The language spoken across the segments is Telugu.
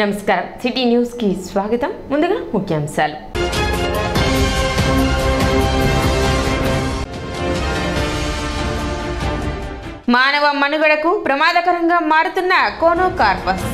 నమస్కారం సిటీ న్యూస్ కి స్వాగతం. ముందుగా ముఖ్యాంశాలు. మానవ మనుగడకు ప్రమాదకరంగా మారుతున్న కోనోకార్పస్.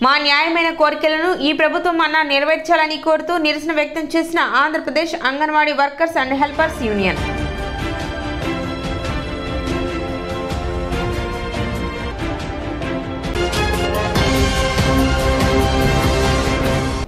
మా న్యాయమైన కోరికలను ఈ ప్రభుత్వం అన్నా నెరవేర్చాలని కోరుతూ నిరసన వ్యక్తం చేసిన Andhra Pradesh anganwadi workers and helpers union.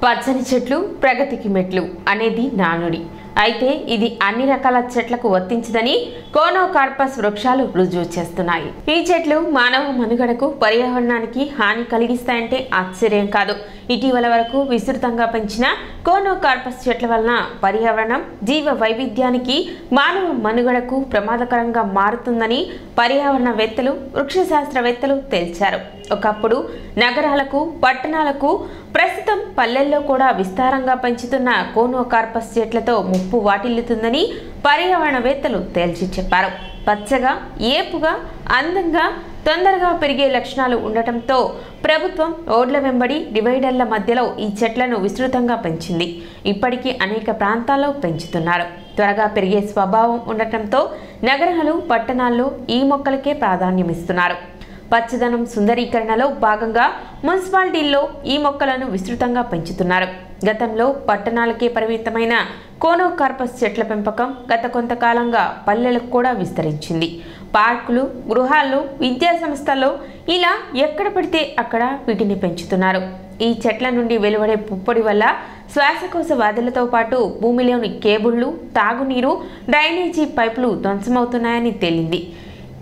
పచ్చని చెట్లు ప్రగతికి మెట్లు అనేది నానుడి. అయితే ఇది అన్ని రకాల చెట్లకు వర్తించదని కోనోకార్పస్ వృక్షాలు రుజువు చేస్తున్నాయి. ఈ చెట్లు మానవ మనుగడకు పర్యావరణానికి హాని కలిగిస్తాయంటే ఆశ్చర్యం కాదు. ఇటీవల వరకు విస్తృతంగా పెంచిన కోనోకార్పస్ చెట్ల వలన పర్యావరణం జీవ వైవిధ్యానికి మానవ మనుగడకు ప్రమాదకరంగా మారుతుందని పర్యావరణవేత్తలు వృక్షశాస్త్రవేత్తలు తేల్చారు. ఒకప్పుడు నగరాలకు పట్టణాలకు ప్రస్తుతం పల్లెల్లో కూడా విస్తారంగా పెంచుతున్న కోనోకార్పస్ చెట్లతో ముప్పు వాటిల్లుతుందని పర్యావరణవేత్తలు తేల్చి చెప్పారు. పచ్చగా ఏపుగా అందంగా తొందరగా పెరిగే లక్షణాలు ఉండటంతో ప్రభుత్వం రోడ్ల వెంబడి డివైడర్ల మధ్యలో ఈ చెట్లను విస్తృతంగా పెంచింది. ఇప్పటికీ అనేక ప్రాంతాల్లో పెంచుతున్నారు. త్వరగా పెరిగే స్వభావం ఉండటంతో నగరాలు పట్టణాల్లో ఈ మొక్కలకే ప్రాధాన్యమిస్తున్నారు. పచ్చదనం సుందరీకరణలో భాగంగా మున్సిపాలిటీల్లో ఈ మొక్కలను విస్తృతంగా పెంచుతున్నారు. గతంలో పట్టణాలకే పరిమితమైన కోనోకార్పస్ చెట్ల పెంపకం గత కొంతకాలంగా పల్లెలకు కూడా విస్తరించింది. పార్కులు, గృహాల్లో, విద్యా సంస్థల్లో ఇలా ఎక్కడ పడితే అక్కడ వీటిని పెంచుతున్నారు. ఈ చెట్ల నుండి వెలువడే పుప్పొడి వల్ల శ్వాసకోశ వ్యాధులతో పాటు భూమిలోని కేబుళ్లు, తాగునీరు, డ్రైనేజీ పైపులు ధ్వంసమవుతున్నాయని తేలింది.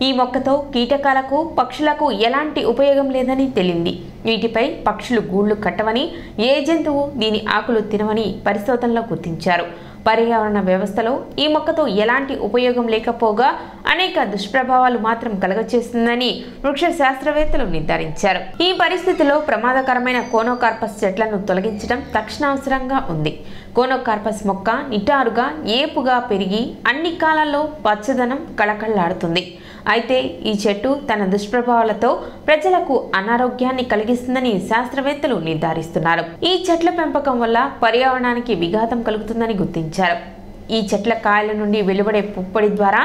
ఈ మొక్కతో కీటకాలకు, పక్షులకు ఎలాంటి ఉపయోగం లేదని తేలింది. వీటిపై పక్షులు గూళ్లు కట్టవని, ఏ జంతువు దీని ఆకులు తినవని పరిశోధనలో గుర్తించారు. పర్యావరణ వ్యవస్థలో ఈ మొక్కతో ఎలాంటి ఉపయోగం లేకపోగా అనేక దుష్ప్రభావాలు మాత్రం కలగచేస్తుందని వృక్ష శాస్త్రవేత్తలు నిర్ధారించారు. ఈ పరిస్థితిలో ప్రమాదకరమైన కోనోకార్పస్ చెట్లను తొలగించడం తక్షణావసరంగా ఉంది. కోనోకార్పస్ మొక్క నిటారుగా ఏపుగా పెరిగి అన్ని కాలాల్లో పచ్చదనం కళకళలాడుతుంది. అయితే ఈ చెట్టు తన దుష్ప్రభావాలతో ప్రజలకు అనారోగ్యాన్ని కలిగిస్తుందని శాస్త్రవేత్తలు నిర్ధారిస్తున్నారు. ఈ చెట్ల పెంపకం వల్ల పర్యావరణానికి విఘాతం కలుగుతుందని గుర్తించారు. ఈ చెట్ల కాయల నుండి వెలువడే పుప్పొడి ద్వారా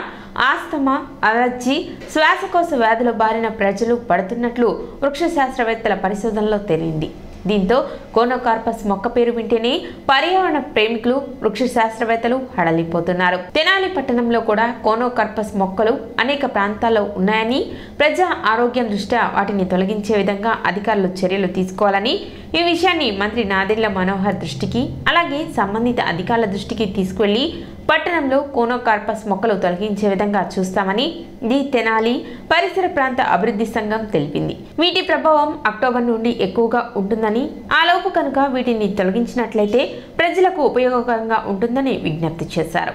ఆస్తమా, అలర్జీ, శ్వాసకోశ వ్యాధుల బారిన ప్రజలు పడుతున్నట్లు వృక్ష శాస్త్రవేత్తల పరిశోధనలో తేలింది. దీంతో కోనోకార్పస్ మొక్క పేరు వింటేనే పర్యావరణ ప్రేమికులు, వృక్ష శాస్త్రవేత్తలు హడలిపోతున్నారు. తెనాలి పట్టణంలో కూడా కోనోకార్పస్ మొక్కలు అనేక ప్రాంతాల్లో ఉన్నాయని, ప్రజా ఆరోగ్యం దృష్ట్యా వాటిని తొలగించే విధంగా అధికారులు చర్యలు తీసుకోవాలని, ఈ విషయాన్ని మంత్రి నాదెండ్ల మనోహర్ దృష్టికి అలాగే సంబంధిత అధికారుల దృష్టికి తీసుకువెళ్లి పట్టణంలో కోనోకార్పస్ మొక్కలు తొలగించే విధంగా చూస్తామని ది తెనాలి పరిసర ప్రాంత అభివృద్ధి సంఘం తెలిపింది. వీటి ప్రభావం అక్టోబర్ నుండి ఎక్కువగా ఉంటుందని, ఆలోపు కనుక వీటిని తొలగించినట్లయితే ప్రజలకు ఉపయోగకరంగా ఉంటుందని విజ్ఞప్తి చేశారు.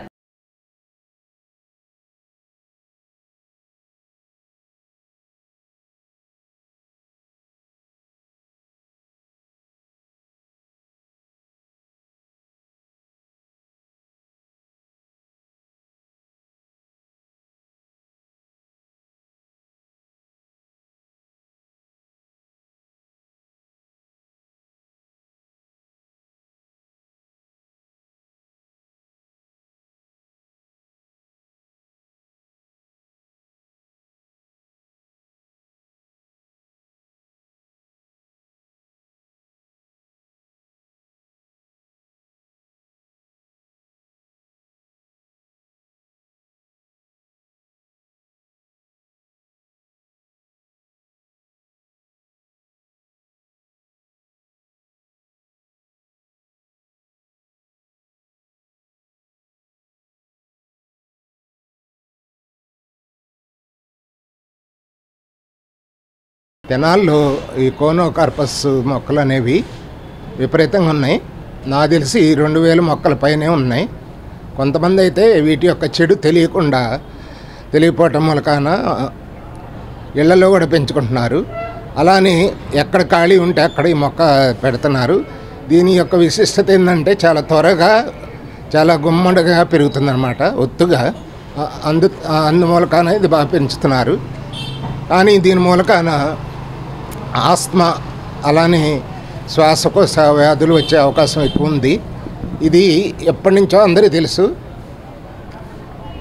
తెనాల్లో ఈ కోనోకార్పస్ మొక్కలు అనేవి విపరీతంగా ఉన్నాయి. నాకు తెలిసి 2000 మొక్కల పైనే ఉన్నాయి. కొంతమంది అయితే వీటి యొక్క చెడు తెలియపోవటం మూలకాన ఇళ్లలో కూడా పెంచుకుంటున్నారు. అలానే ఎక్కడ ఖాళీ ఉంటే అక్కడ ఈ మొక్క పెడుతున్నారు. దీని యొక్క విశిష్టత ఏంటంటే చాలా త్వరగా చాలా గుమ్మడిగా పెరుగుతుందన్నమాట, ఒత్తుగా. అందుమూలకాన ఇది బాగా పెంచుతున్నారు. కానీ దీని మూలకాన ఆస్మా అలానే శ్వాసకోశ వ్యాధులు వచ్చే అవకాశం ఎక్కువ ఉంది. ఇది ఎప్పటి నుంచో అందరికీ తెలుసు.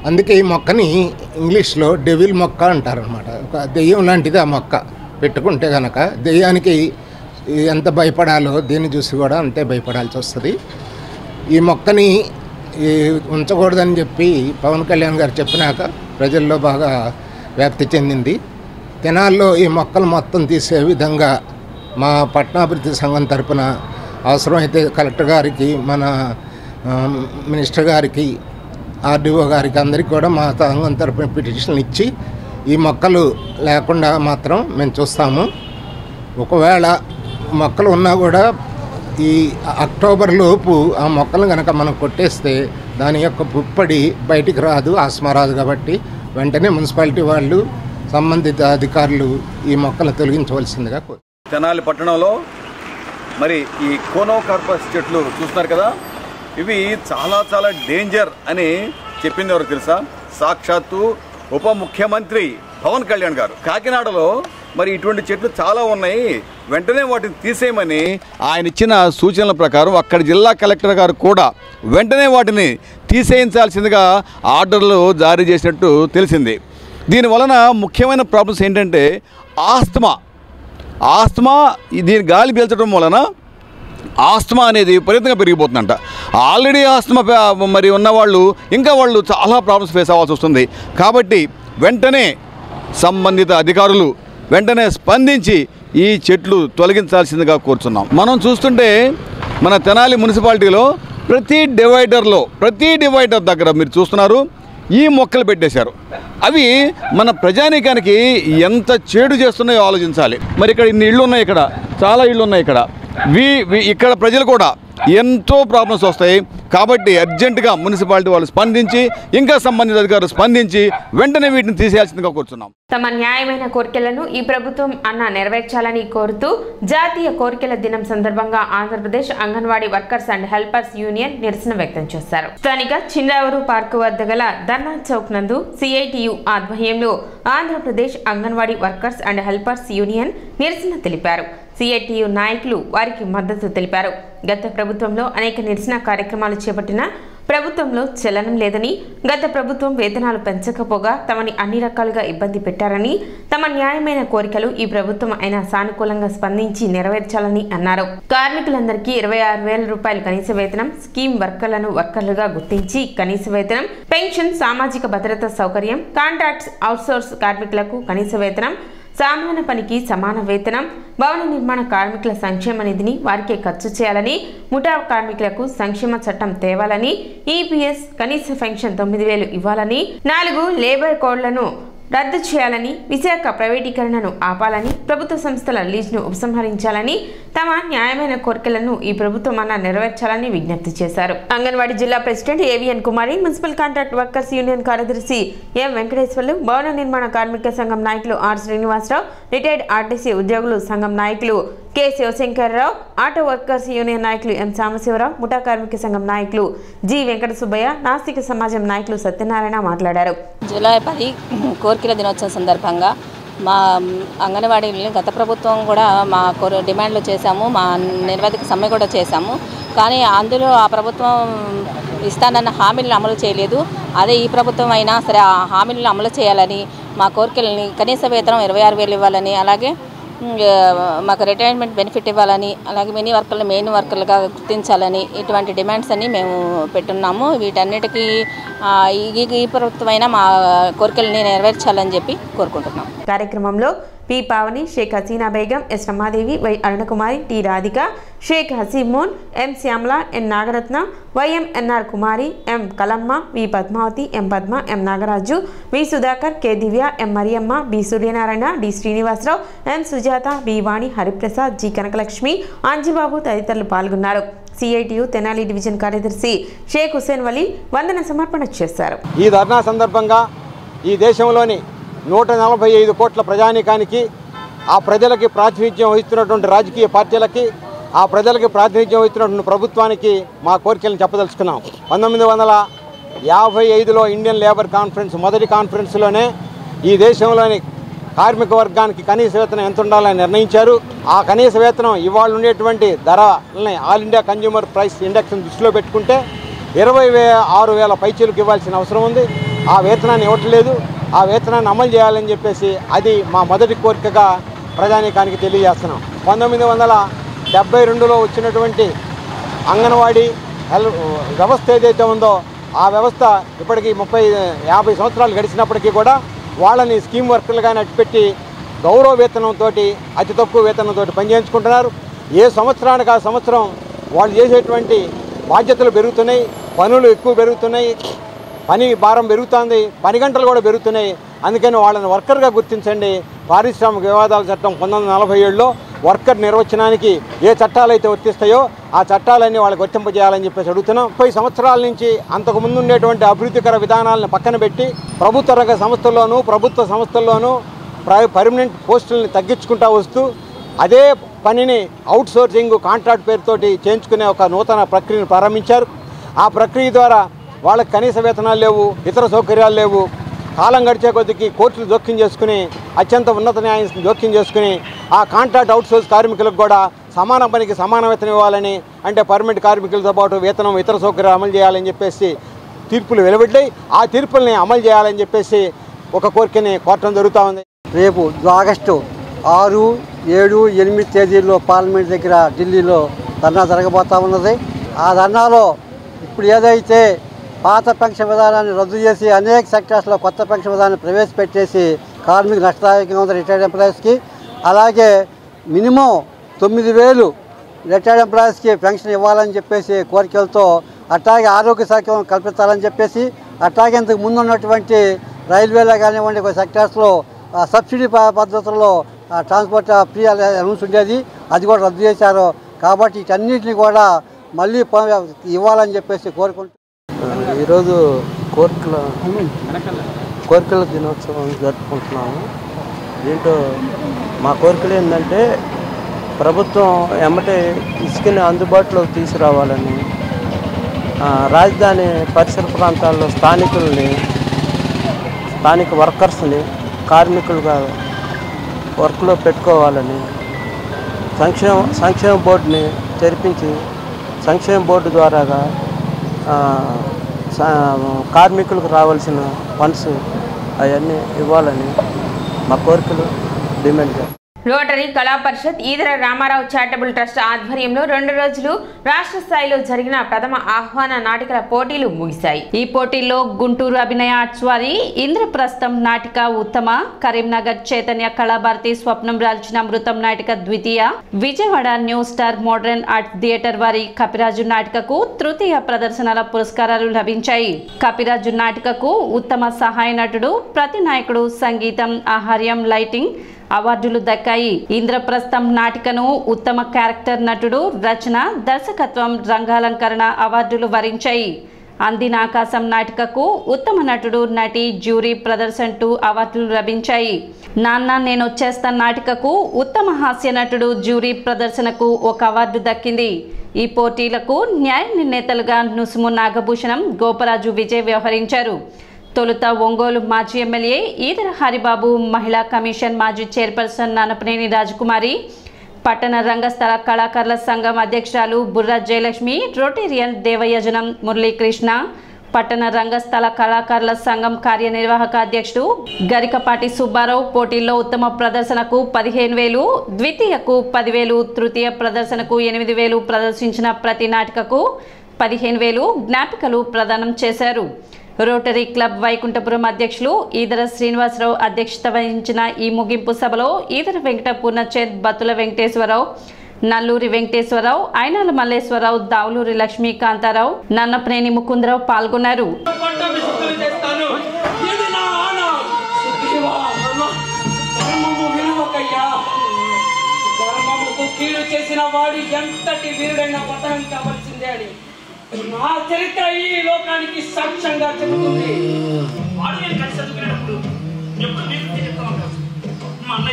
అందుకే ఈ మొక్కని ఇంగ్లీష్లో డెవిల్ మొక్క అంటారనమాట. ఒక దెయ్యం లాంటిది ఆ మొక్క. పెట్టుకుంటే కనుక దెయ్యానికి ఎంత భయపడాలో దీన్ని చూసి కూడా అంతే భయపడాల్సి వస్తుంది. ఈ మొక్కని ఉంచకూడదని చెప్పి పవన్ కళ్యాణ్ గారు చెప్పినాక ప్రజల్లో బాగా వ్యాప్తి చెందింది. తెనాల్లో ఈ మొక్కలు మొత్తం తీసే విధంగా మా పట్టణాభివృద్ధి సంఘం తరపున అవసరమైతే కలెక్టర్ గారికి, మన మినిస్టర్ గారికి, ఆర్డీఓ గారికి అందరికీ కూడా మా సంఘం తరపున పిటిషన్లు ఇచ్చి ఈ మొక్కలు లేకుండా మాత్రం మేము చూస్తాము. ఒకవేళ మొక్కలు ఉన్నా కూడా ఈ అక్టోబర్ లోపు ఆ మొక్కలు కనుక మనం కొట్టేస్తే దాని యొక్క పుప్పడి బయటికి రాదు, ఆస్మా రాదు. కాబట్టి వెంటనే మున్సిపాలిటీ వాళ్ళు, సంబంధిత అధికారులు ఈ మొక్కలు తొలగించవలసిందిగా కోరు. తెనాలి పట్టణంలో మరి ఈ కోనోకార్పస్ చెట్లు చూస్తున్నారు కదా, ఇవి చాలా చాలా డేంజర్ అని చెప్పింది ఎవరు తెలుసా? సాక్షాత్తు ఉప ముఖ్యమంత్రి పవన్ కళ్యాణ్ గారు. కాకినాడలో మరి ఇటువంటి చెట్లు చాలా ఉన్నాయి, వెంటనే వాటిని తీసేయమని ఆయన ఇచ్చిన సూచనల ప్రకారం అక్కడ జిల్లా కలెక్టర్ గారు కూడా వెంటనే వాటిని తీసేయించాల్సిందిగా ఆర్డర్లు జారీ చేసినట్టు తెలిసింది. దీనివలన ముఖ్యమైన ప్రాబ్లమ్స్ ఏంటంటే ఆస్తమా దీని గాలి పీల్చడం వలన ఆస్తమా అనేది విపరీతంగా పెరిగిపోతుందంట. ఆల్రెడీ ఆస్తమా మరి ఉన్నవాళ్ళు ఇంకా వాళ్ళు చాలా ప్రాబ్లమ్స్ ఫేస్ అవ్వాల్సి వస్తుంది. కాబట్టి వెంటనే సంబంధిత అధికారులు వెంటనే స్పందించి ఈ చెట్లు తొలగించాల్సిందిగా కోరుతున్నాం. మనం చూస్తుంటే మన తెనాలి మున్సిపాలిటీలో ప్రతి డివైడర్ దగ్గర మీరు చూస్తున్నారు ఈ మొక్కలు పెట్టేశారు. అవి మన ప్రజానీకానికి ఎంత చేడు చేస్తున్నాయో ఆలోచించాలి. మరి ఇక్కడ ఇన్ని ఇళ్ళు ఉన్నాయి, ఇక్కడ చాలా ఇళ్ళు ఉన్నాయి. ఇక్కడ ప్రజలు కూడా ఎంతో ప్రాబ్లమ్స్ వస్తాయి. కాబట్టి అర్జెంటుగా మున్సిపాలిటీ వాళ్ళు స్పందించి, ఇంకా సంబంధిత అధికారులు స్పందించి వెంటనే వీటిని తీసేయాల్సిందిగా కోరుతున్నాం. తమ న్యాయమైన కోరికలను ఈ ప్రభుత్వం నెరవేర్చాలని కోరుతూ జాతీయ కోరికల దినం సందర్భంగా Andhra Pradesh anganwadi workers and helpers union నిరసన వ్యక్తం చేశారు. స్థానిక చిందావూరు పార్కు వద్ద గల ధర్నా చౌక్ నందు సిఐటియు ఆధ్వర్యంలో Andhra Pradesh anganwadi workers and helpers union నిరసన తెలిపారు. సిఐటియు నాయకులు వారికి మద్దతు తెలిపారు. గత ప్రభుత్వంలో అనేక నిరసన కార్యక్రమాలు చేపట్టిన ప్రభుత్వంలో చలనం లేదని, గత ప్రభుత్వం వేతనాలు పెంచకపోగా తమని అన్ని రకాలుగా ఇబ్బంది పెట్టారని, తమ న్యాయమైన కోరికలు ఈ ప్రభుత్వం అయినా సానుకూలంగా స్పందించి నెరవేర్చాలని అన్నారు. కార్మికులందరికీ 26,000 రూపాయలు కనీస వేతనం, స్కీమ్ వర్కర్లను వర్కర్లుగా గుర్తించి కనీస వేతనం, పెన్షన్, సామాజిక భద్రతా సౌకర్యం, కాంట్రాక్ట్స్ అవుట్సోర్స్ కార్మికులకు కనీస వేతనం, సామాన్య పనికి సమాన వేతనం, భవన నిర్మాణ కార్మికుల సంక్షేమ నిధిని వారికే ఖర్చు చేయాలని, ముఠా కార్మికులకు సంక్షేమ చట్టం తేవాలని, ఈపీఎస్ కనీస పెన్షన్ 9,000 ఇవ్వాలని, 4 లేబర్ కోడ్లను రద్దు చేయాలని, విశాఖ ప్రైవేటీకరణను ఆపాలని, ప్రభుత్వ సంస్థల లీజ్ను ఉపసంహరించాలని, తమ న్యాయమైన కోరికలను ఈ ప్రభుత్వం నెరవేర్చాలని విజ్ఞప్తి చేశారు. అంగన్వాడీ జిల్లా ప్రెసిడెంట్ ఏవిఎన్ కుమారి, మున్సిపల్ కాంట్రాక్ట్ వర్కర్స్ యూనియన్ కార్యదర్శి ఎం వెంకటేశ్వర్లు, భవన నిర్మాణ కార్మిక సంఘం నాయకులు ఆర్ శ్రీనివాసరావు, రిటైర్డ్ ఆర్టీసీ ఉద్యోగులు సంఘం నాయకులు K Shivashankar Rao, auto workers union నాయకులు ఎం సాంబశివరావు, ముఠా కార్మిక సంఘం నాయకులు జి వెంకట సుబ్బయ్య, నాస్తిక సమాజం నాయకులు సత్యనారాయణ మాట్లాడారు. జూలై 10 కోరికల దినోత్సవం సందర్భంగా మా అంగన్వాడీలని గత ప్రభుత్వం కూడా మా డిమాండ్లు చేశాము, మా నిరవధిక సమ్మె కూడా చేశాము. కానీ అందులో ఆ ప్రభుత్వం ఇస్తానన్న హామీలను అమలు చేయలేదు. అదే ఈ ప్రభుత్వం అయినా సరే ఆ హామీలను అమలు చేయాలని, మా కోరికలని కనీస వేతనం 26,000 ఇవ్వాలని, అలాగే మాకు రిటైర్మెంట్ బెనిఫిట్ ఇవ్వాలని, అలాగే మెయిన్ వర్కర్లుగా గుర్తించాలని, ఇటువంటి డిమాండ్స్ అన్ని మేము పెట్టున్నాము. వీటన్నిటికీ ఈ ప్రభుత్వమైన మా కోరికలని నెరవేర్చాలని చెప్పి కోరుకుంటున్నాం. కార్యక్రమంలో P Pavani, Shaik Haseena Begum, S Ramadevi, Y Arunakumari, T Radhika, Shaik Haseemon, M Shyamala, N Nagaratna, YMNR Kumari, M Kalamma, V Padmavathi, M Padma, M Nagaraju, V Sudhakar, K Divya, M Mariyamma, B Suryanarayana, D Srinivasarao, M Sujatha, B Vani, Hariprasad, G Kanakalakshmi, Anjibabu తదితరులు పాల్గొన్నారు. సిఐటియు తెనాలి డివిజన్ కార్యదర్శి షేక్ హుసేన్ వలీ వందన సమర్పణ చేశారు. ఈ ధర్నా సందర్భంగా ఈ దేశంలోని 145 కోట్ల ప్రజానీకానికి ఆ ప్రజలకి ప్రాతినిధ్యం వహిస్తున్నటువంటి రాజకీయ పార్టీలకి, ఆ ప్రజలకి ప్రాతినిధ్యం వహిస్తున్నటువంటి ప్రభుత్వానికి మా కోరికలను చెప్పదలుచుకున్నాం. 1955లో ఇండియన్ లేబర్ కాన్ఫరెన్స్ మొదటి కాన్ఫరెన్స్లోనే ఈ దేశంలోని కార్మిక వర్గానికి కనీస వేతనం ఎంత ఉండాలని నిర్ణయించారు. ఆ కనీస వేతనం ఇవాళ ఉండేటువంటి ధరల్ని ఆల్ ఇండియా కన్జ్యూమర్ ప్రైస్ ఇండెక్స్ని దృష్టిలో పెట్టుకుంటే 26,000 పైచీలకు ఇవ్వాల్సిన అవసరం ఉంది. ఆ వేతనాన్ని ఇవ్వట్లేదు. ఆ వేతనాన్ని అమలు చేయాలని చెప్పేసి అది మా మొదటి కోరికగా ప్రజానీకానికి తెలియజేస్తున్నాం. 1972లో వచ్చినటువంటి అంగన్వాడీ వ్యవస్థ ఏదైతే ఉందో ఆ వ్యవస్థ ఇప్పటికీ 50 సంవత్సరాలు గడిచినప్పటికీ కూడా వాళ్ళని స్కీమ్ వర్కర్లుగా నడిపెట్టి గౌరవ వేతనంతో అతి తక్కువ వేతనంతో పనిచేయించుకుంటున్నారు. ఏ సంవత్సరానికి ఆ సంవత్సరం వాళ్ళు చేసేటువంటి బాధ్యతలు పెరుగుతున్నాయి, పనులు ఎక్కువ పెరుగుతున్నాయి, పని భారం పెరుగుతుంది, పని గంటలు కూడా పెరుగుతున్నాయి. అందుకని వాళ్ళని వర్కర్గా గుర్తించండి. పారిశ్రామిక వివాదాల చట్టం 1947లో వర్కర్ నిర్వచనానికి ఏ చట్టాలు అయితే వర్తిస్తాయో ఆ చట్టాలన్నీ వాళ్ళకి వర్తింపజేయాలని చెప్పేసి అడుగుతున్నాం. 30 సంవత్సరాల నుంచి అంతకుముందు ఉండేటువంటి అభివృద్ధికర విధానాలను పక్కన పెట్టి ప్రభుత్వ రంగ సంస్థల్లోనూ ప్రభుత్వ సంస్థల్లోనూ పర్మనెంట్ పోస్టులని తగ్గించుకుంటూ వస్తూ అదే పనిని అవుట్ సోర్సింగ్ కాంట్రాక్ట్ పేరుతోటి చేయించుకునే ఒక నూతన ప్రక్రియను ప్రారంభించారు. ఆ ప్రక్రియ ద్వారా వాళ్ళకి కనీస వేతనాలు లేవు, ఇతర సౌకర్యాలు లేవు. కాలం గడిచే కొద్దికి కోర్టులు జోక్యం చేసుకుని అత్యంత ఉన్నత న్యాయం జోక్యం చేసుకుని ఆ కాంట్రాక్ట్ అవుట్సోర్స్ కార్మికులకు కూడా సమాన పనికి సమాన వేతనం ఇవ్వాలని, అంటే పర్మనెంట్ కార్మికులతో పాటు వేతనం ఇతర సౌకర్యాలు అమలు చేయాలని చెప్పేసి తీర్పులు వెలువడ్డాయి. ఆ తీర్పుల్ని అమలు చేయాలని చెప్పేసి ఒక కోరికని కోరటం జరుగుతూ ఉంది. రేపు ఆగస్టు 6, 7, 8 తేదీల్లో పార్లమెంట్ దగ్గర ఢిల్లీలో ధర్నా జరగబోతూ ఉన్నది. ఆ ధర్నాలో ఇప్పుడు ఏదైతే పాత పెన్షన్ విధానాన్ని రద్దు చేసి అనేక సెక్టర్స్లో కొత్త పెన్షన్ విధానాన్ని ప్రవేశపెట్టేసి కార్మిక నష్టదాయకంగా ఉంది రిటైర్డ్ ఎంప్లాయీస్కి. అలాగే మినిమం 9,000 రిటైర్డ్ ఎంప్లాయీస్కి పెన్షన్ ఇవ్వాలని చెప్పేసి కోరికలతో, అట్లాగే ఆరోగ్య సౌకర్యం కల్పించాలని చెప్పేసి, అట్లాగే ఇంతకు ముందు ఉన్నటువంటి రైల్వేలో కానివ్వండి కొన్ని సెక్టర్స్లో సబ్సిడీ పద్ధతుల్లో ట్రాన్స్పోర్ట్ ఫ్రీ అనౌన్స్ ఉండేది, అది కూడా రద్దు చేశారు. కాబట్టి వీటన్నిటిని కూడా మళ్ళీ ఇవ్వాలని చెప్పేసి కోరుకుంటున్నాం. ఈరోజు కోరికల దినోత్సవం జరుపుకుంటున్నాము. దీంట్లో మా కోరికలు ఏంటంటే ప్రభుత్వం ఎమ్మటే ఇసుకని అందుబాటులోకి తీసుకురావాలని, రాజధాని పరిసర ప్రాంతాల్లో స్థానిక వర్కర్స్ని కార్మికులుగా వర్క్లో పెట్టుకోవాలని, సంక్షేమ బోర్డుని తెరిపించి సంక్షేమ బోర్డు ద్వారాగా కార్మికులకు రావాల్సిన ఫండ్స్ అవన్నీ ఇవ్వాలని మా కోరికలు డిమాండ్ చేస్తాం. రోటరీ కళా పరిషత్ ఈదర రామారావు చారిటబుల్ ట్రస్ట్ ఆధ్వర్యంలో 2 రోజులు రాష్ట్ర స్థాయిలో జరిగిన ప్రథమ ఆహ్వాన నాటికల పోటీలు ముగిశాయి. ఈ పోటీల్లో గుంటూరు అభినయ అచ్వారి ఇంద్రప్రస్థం నాటిక ఉత్తమ, కరీంనగర్ చైతన్య కళాభారతి స్వప్నం రాల్చిన అమృతం నాటిక ద్వితీయ, Vijayawada new star modern art theatre వారి కపిరాజు నాటికకు తృతీయ ప్రదర్శనల పురస్కారాలు లభించాయి. కపిరాజు నాటికకు ఉత్తమ సహాయ నటుడు, ప్రతి నాయకుడు, సంగీతం, ఆహార్యం, లైటింగ్ అవార్డులు దక్కాయి. ఇంద్రప్రస్థం నాటికను ఉత్తమ క్యారెక్టర్ నటుడు, రచన, దర్శకత్వం, రంగాలంకరణ అవార్డులు వరించాయి. అందిన ఆకాశం నాటికకు ఉత్తమ నటుడు, నటి, జ్యూరీ ప్రదర్శన 2 అవార్డులు లభించాయి. నాన్న నేనొచ్చేస్తా నాటికకు ఉత్తమ హాస్య నటుడు, జ్యూరీ ప్రదర్శనకు 1 అవార్డు దక్కింది. ఈ పోటీలకు న్యాయ నిర్ణేతలుగా నుసుము నాగభూషణం, గోపరాజు విజయ్ వ్యవహరించారు. తొలుత ఒంగోలు మాజీ ఎమ్మెల్యే ఈదర హరిబాబు, మహిళా కమిషన్ మాజీ చైర్పర్సన్ నానపనేని రాజకుమారి, పట్టణ రంగస్థల కళాకారుల సంఘం అధ్యక్షురాలు బుర్రా జయలక్ష్మి, రొటేరియన్ దేవయజనం మురళీకృష్ణ, పట్టణ రంగస్థల కళాకారుల సంఘం కార్యనిర్వాహక అధ్యక్షుడు గరికపాటి సుబ్బారావు పోటీల్లో ఉత్తమ ప్రదర్శనకు 15,000, ద్వితీయకు 10,000, తృతీయ ప్రదర్శనకు 8,000 ప్రదర్శించిన ప్రతి నాటికకు 15,000 జ్ఞాపికలు ప్రదానం చేశారు. రోటరీ క్లబ్ వైకుంఠపురం అధ్యక్షులు ఈదర శ్రీనివాసరావు అధ్యక్షత వహించిన ఈ ముగింపు సభలో ఈదర వెంకట పూర్ణచంద్, బత్తుల వెంకటేశ్వరరావు, నల్లూరి వెంకటేశ్వరరావు, ఐనాల మల్లేశ్వరరావు, దావులూరి లక్ష్మీకాంతారావు, నన్నపనేని ముకుందరావు పాల్గొన్నారు. నా చరిత్ర ఈ లోకానికి సాక్ష్యంగా చెబుతుంది. మా అన్నయ్య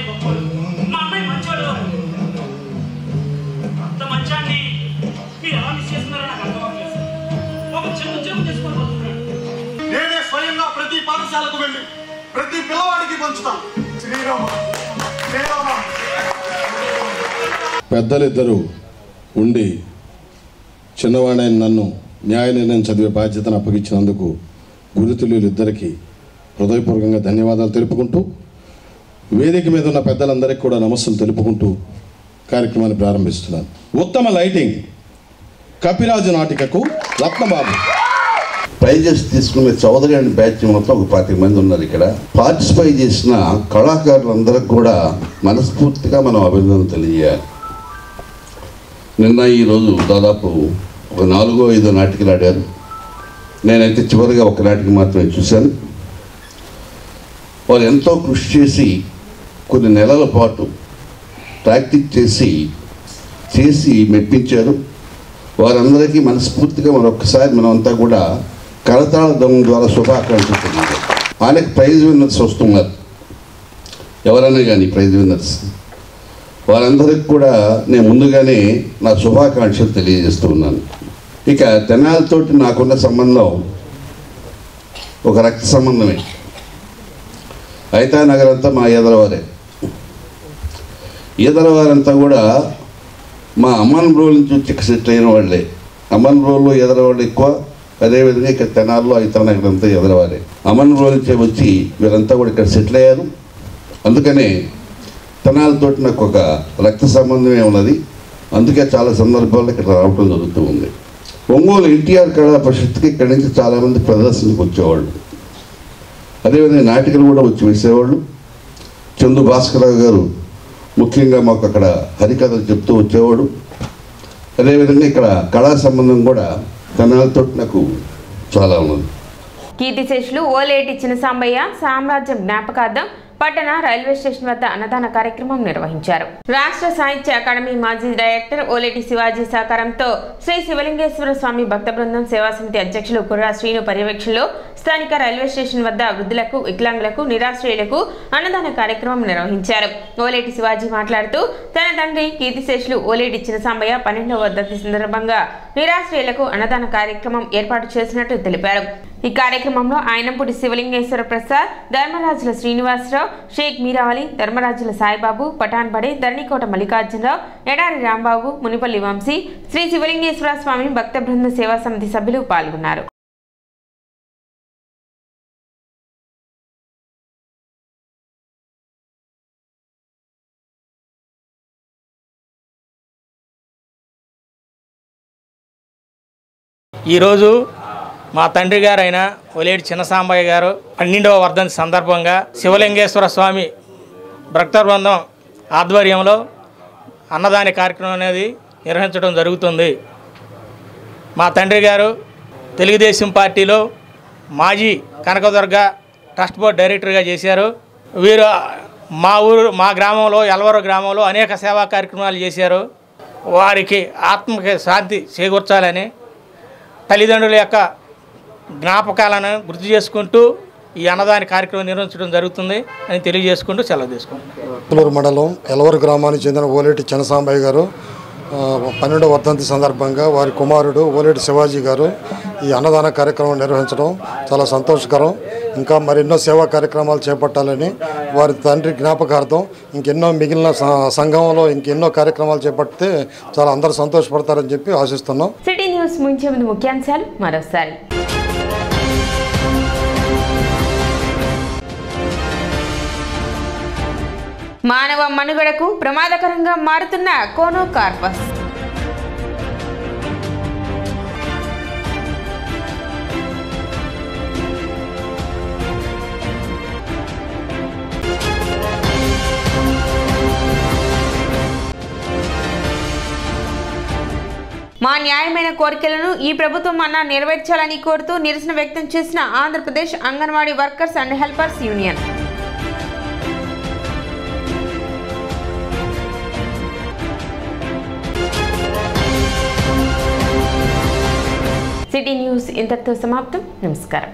గొప్ప, మా పాఠశాలకు వెళ్ళి ప్రతి పిల్లవాడికి పంచుతాం. శ్రీరామ శ్రీరామ. పెద్దలిద్దరూ ఉండి చిన్నవాడైన నన్ను న్యాయ నిర్ణయం చదివే బాధ్యతను అప్పగించినందుకు గురుతుల్యులిద్దరికీ హృదయపూర్వకంగా ధన్యవాదాలు తెలుపుకుంటూ, వేదిక మీద ఉన్న పెద్దలందరికీ కూడా నమస్సులు తెలుపుకుంటూ కార్యక్రమాన్ని ప్రారంభిస్తున్నాను. ఉత్తమ లైటింగ్ కపిరాజు నాటికకు రత్నబాబు. ప్రైజెస్ తీసుకునే చౌదరి అండ్ బ్యాచ్ మొత్తం ఒక 20 మంది ఉన్నారు. ఇక్కడ పార్టిసిపేట్ చేసిన కళాకారులందరికీ కూడా మనస్ఫూర్తిగా మనం అభినందనలు తెలియజేయాలి. నిన్న ఈరోజు దాదాపు ఒక 4-5 నాటికలు ఆడారు. నేనైతే చివరిగా ఒక నాటిక మాత్రమే చూశాను. వారు ఎంతో కృషి చేసి కొన్ని నెలల పాటు ప్రాక్టీస్ చేసి మెప్పించారు. వారందరికీ మనస్ఫూర్తిగా మరొకసారి మనమంతా కూడా కరతాళ ధ్వనుల ద్వారా శుభాకాంక్షలు తెలియజేయాలి. ఆయనకు ప్రైజ్ విన్నర్స్ వస్తున్నారు, ఎవరైనా కానీ ప్రైజ్ విన్నర్స్, వారందరికీ కూడా నేను ముందుగానే నా శుభాకాంక్షలు తెలియజేస్తూ ఉన్నాను. ఇక తెనాలితోటి నాకున్న సంబంధం ఒక రక్త సంబంధమే. ఐతానగర్ అంతా మా ఎదరవారే. ఎదరవారంతా కూడా మా అమ్మన్ రోల్ నుంచి వచ్చి సెటిల్ అయిన వాళ్ళే. అమ్మన్ రోల్లో ఎదరవాళ్ళు ఎక్కువ. అదేవిధంగా ఇక్కడ తెనాల్లో ఐతానగర్ అంతా ఎదరవారే. అమ్మన్ రోల్ నుంచి వచ్చి వీరంతా కూడా ఇక్కడ సెటిల్ అయ్యారు. అందుకనే తెనాలతో నాకు ఒక రక్త సంబంధమే ఉన్నది. అందుకే చాలా సందర్భాల్లో ఇక్కడ రావడం జరుగుతూ ఉంది. ఒంగోలు ఎన్టీఆర్ కళా పరిషత్కి ఇక్కడి నుంచి చాలామంది ప్రదర్శనకు వచ్చేవాళ్ళు. అదేవిధంగా నాటికలు కూడా వచ్చి వేసేవాళ్ళు. చందు భాస్కరరావు గారు ముఖ్యంగా మాకు అక్కడ హరికథలు చెప్తూ వచ్చేవాడు. అదేవిధంగా ఇక్కడ కళా సంబంధం కూడా తెనాలితో నాకు చాలా ఉన్నది. కీర్తిశేషులు ఓలేటి చిన్నసాంబయ్య సామ్రాజ్యం జ్ఞాపకార్థం పట్టణ రైల్వే స్టేషన్ వద్ద అన్నదాన కార్యక్రమం నిర్వహించారు. రాష్ట్ర సాహిత్య అకాడమీ మాజీ డైరెక్టర్ ఓలేటి శివాజీ సహకారంతో శ్రీ శివలింగేశ్వర స్వామి భక్త బృందం సేవా సమితి అధ్యక్షులు కుర్రా శ్రీను పర్యవేక్షణలో స్థానిక రైల్వే స్టేషన్ వద్ద వృద్ధులకు, వికలాంగులకు, నిరాశ్రయులకు అన్నదాన కార్యక్రమం నిర్వహించారు. ఓలేటి శివాజీ మాట్లాడుతూ తన తండ్రి కీర్తిశేషులు ఓలేటి చిన్నసాంబయ్య 12వ వర్ధంతి సందర్భంగా నిరాశ్రయులకు అన్నదాన కార్యక్రమం ఏర్పాటు చేసినట్టు తెలిపారు. ఈ కార్యక్రమంలో ఆయనంపూడి శివలింగేశ్వర ప్రసాద్, ధర్మరాజుల శ్రీనివాసరావు, షేక్ మీరావలి, ధర్మరాజుల సాయిబాబు, పఠాన్ బడే, ధరణికోట మల్లికార్జునరావు, ఎడారి రాంబాబు, మునిపల్లి వంశీ, శ్రీ శివలింగేశ్వర స్వామి భక్త బృంద సేవా సమితి సభ్యులు పాల్గొన్నారు. ఈరోజు మా తండ్రి గారు అయిన ఓలేటి చిన్నసాంబయ్య గారు 12వ వర్ధంతి సందర్భంగా శివలింగేశ్వర స్వామి భక్త బృందం ఆధ్వర్యంలో అన్నదాన కార్యక్రమం అనేది నిర్వహించడం జరుగుతుంది. మా తండ్రి గారు తెలుగుదేశం పార్టీలో మాజీ కనకదుర్గ ట్రస్ట్ బోర్డు డైరెక్టర్గా చేశారు. వీరు మా గ్రామంలో ఎల్వరో గ్రామంలో అనేక సేవా కార్యక్రమాలు చేశారు. వారికి ఆత్మకి శాంతి చేకూర్చాలని తల్లిదండ్రుల యొక్క జ్ఞాపకాలను గుర్తు చేసుకుంటూ ఈ అన్నదాన కార్యక్రమం నిర్వహించడం జరుగుతుంది అని తెలియజేసుకుంటూ సెలవు తీసుకుంటాం. పులూరు మండలం ఎలవరు గ్రామానికి చెందిన ఓలేటి చిన్నసాంబయ్య గారు 12వ వర్ధంతి సందర్భంగా వారి కుమారుడు ఓలేటి శివాజీ గారు ఈ అన్నదాన కార్యక్రమం నిర్వహించడం చాలా సంతోషకరం. ఇంకా మరెన్నో సేవా కార్యక్రమాలు చేపట్టాలని వారి తండ్రి జ్ఞాపకార్థం ఇంకెన్నో మిగిలిన సంఘంలో ఇంకెన్నో కార్యక్రమాలు చేపడితే చాలా అందరూ సంతోషపడతారని చెప్పి ఆశిస్తున్నాం. సిటీ న్యూస్ ముంచే ముందు ముఖ్యాంశాలు మరోసారి. మానవ మనుగడకు ప్రమాదకరంగా మారుతున్న కోనోకార్పస్. మా న్యాయమైన కోరికలను ఈ ప్రభుత్వం అన్నా నెరవేర్చాలని కోరుతూ నిరసన వ్యక్తం చేసిన Andhra Pradesh anganwadi workers and helpers union. City news ఇంతటితో సమాప్తం. నమస్కారం.